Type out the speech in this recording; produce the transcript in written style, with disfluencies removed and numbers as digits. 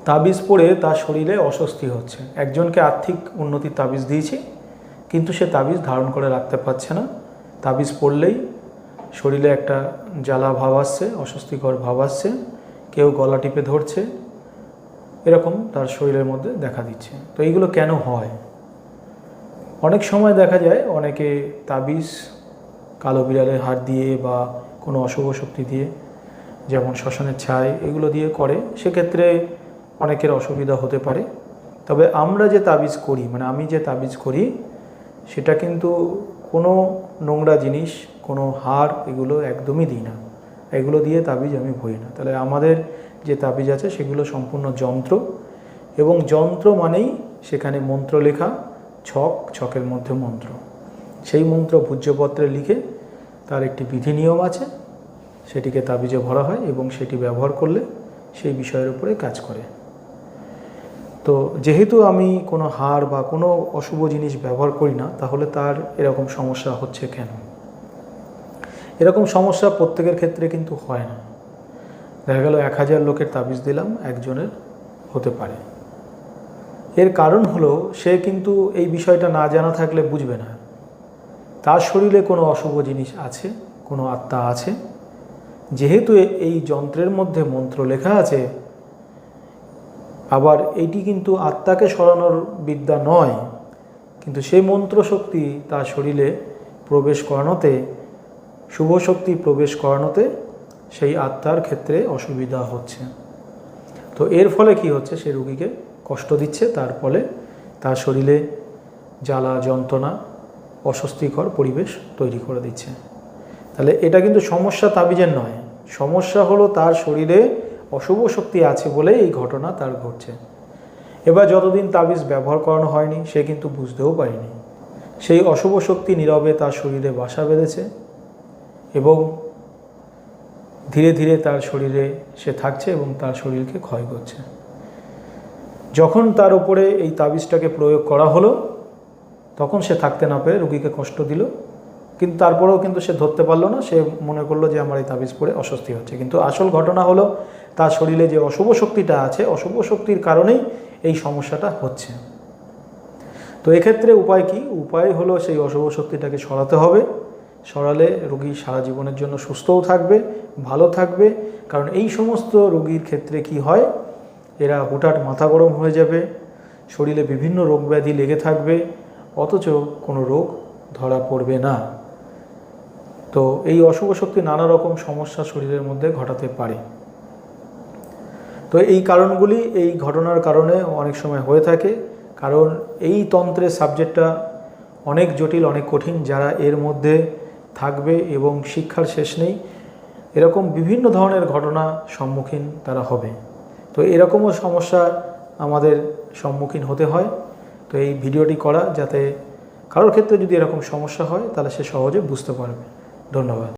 তাবিজ পরে তার শরীরে অস্বস্তি হচ্ছে। একজনকে আর্থিক উন্নতির তাবিজ দিয়েছি, কিন্তু সে তাবিজ ধারণ করে রাখতে পারছে না। তাবিজ পড়লেই শরীরে একটা জ্বালা ভাব আসছে, অস্বস্তিকর ভাব আসছে, কেউ গলা টিপে ধরছে, এরকম তার শরীরের মধ্যে দেখা দিচ্ছে। তো এইগুলো কেন হয়? অনেক সময় দেখা যায় অনেকে তাবিজ কালো বিড়ালের হাড় দিয়ে বা কোনো অশুভ শক্তি দিয়ে, যেমন শ্মশানের ছাই, এগুলো দিয়ে করে, সেক্ষেত্রে অনেকের অসুবিধা হতে পারে। তবে আমরা যে তাবিজ করি, মানে আমি যে তাবিজ করি, সেটা কিন্তু কোনো নোংরা জিনিস, কোনো হাড়, এগুলো একদমই দিই না। এগুলো দিয়ে তাবিজ আমি ভরি না। তাহলে আমাদের যে তাবিজ আছে সেগুলো সম্পূর্ণ যন্ত্র, এবং যন্ত্র মানেই সেখানে মন্ত্র লেখা, ছকের মধ্যে মন্ত্র। সেই মন্ত্র ভূজ্যপত্রে লিখে তার একটি বিধি নিয়ম আছে, সেটিকে তাবিজে ভরা হয় এবং সেটি ব্যবহার করলে সেই বিষয়ের উপরে কাজ করে। তো যেহেতু আমি কোনো হাড় বা কোনো অশুভ জিনিস ব্যবহার করি না, তাহলে তার এরকম সমস্যা হচ্ছে কেন? এরকম সমস্যা প্রত্যেকের ক্ষেত্রে কিন্তু হয় না। দেখা গেল 1000 লোকের তাবিজ দিলাম, একজনের হতে পারে। এর কারণ হলো সে কিন্তু এই বিষয়টা না জানা থাকলে বুঝবে না। তার শরীরে কোনো অশুভ জিনিস আছে, কোনো আত্মা আছে। যেহেতু এই যন্ত্রের মধ্যে মন্ত্র লেখা আছে, আবার এইটি কিন্তু আত্মাকে সরানোর বিদ্যা নয়, কিন্তু সেই মন্ত্র শক্তি তার শরীরে প্রবেশ করানোতে, শুভ শক্তি প্রবেশ করানোতে সেই আত্মার ক্ষেত্রে অসুবিধা হচ্ছে। তো এর ফলে কি হচ্ছে? সে রোগীকে কষ্ট দিচ্ছে, তার ফলে তার শরীরে জ্বালা যন্ত্রণা, অস্বস্তিকর পরিবেশ তৈরি করে দিচ্ছে। তাহলে এটা কিন্তু সমস্যা তাবিজের নয়, সমস্যা হলো তার শরীরে অশুভ শক্তি আছে বলে এই ঘটনা তার ঘটছে। এবার যতদিন তাবিজ ব্যবহার করানো হয়নি, সে কিন্তু বুঝতেও পারেনি। সেই অশুভ শক্তি নীরবে তার শরীরে বাসা বেঁধেছে এবং ধীরে ধীরে তার শরীরে সে থাকছে এবং তার শরীরকে ক্ষয় করছে। যখন তার উপরে এই তাবিজটাকে প্রয়োগ করা হলো, তখন সে থাকতে না পেরে রোগীকে কষ্ট দিল, কিন্তু তারপরেও কিন্তু সে ধরতে পারলো না। সে মনে করলো যে আমার এই তাবিজ পরে অস্বস্তি হচ্ছে, কিন্তু আসল ঘটনা হলো তার শরীরে যে অশুভ শক্তিটা আছে, অশুভ শক্তির কারণেই এই সমস্যাটা হচ্ছে। তো এক্ষেত্রে উপায় কি? উপায় হলো সেই অশুভ শক্তিটাকে সরাতে হবে। সরালে রোগী সারা জীবনের জন্য সুস্থও থাকবে, ভালো থাকবে। কারণ এই সমস্ত রোগীর ক্ষেত্রে কি হয়, এরা হুটহাট মাথা গরম হয়ে যাবে, শরীরে বিভিন্ন রোগ ব্যাধি লেগে থাকবে, অথচ কোনো রোগ ধরা পড়বে না। তো এই অশুভ শক্তি নানা রকম সমস্যা শরীরের মধ্যে ঘটাতে পারে। তো এই কারণগুলি, এই ঘটনার কারণে অনেক সময় হয়ে থাকে। কারণ এই তন্ত্রের সাবজেক্টটা অনেক জটিল, অনেক কঠিন। যারা এর মধ্যে থাকবে এবং শিক্ষার শেষ নেই, এরকম বিভিন্ন ধরনের ঘটনা সম্মুখীন তারা হবে। তো এরকমও সমস্যা আমাদের সম্মুখীন হতে হয়। তো এই ভিডিওটি করা, যাতে কারোর ক্ষেত্রে যদি এরকম সমস্যা হয় তাহলে সে সহজে বুঝতে পারবে। ধন্যবাদ।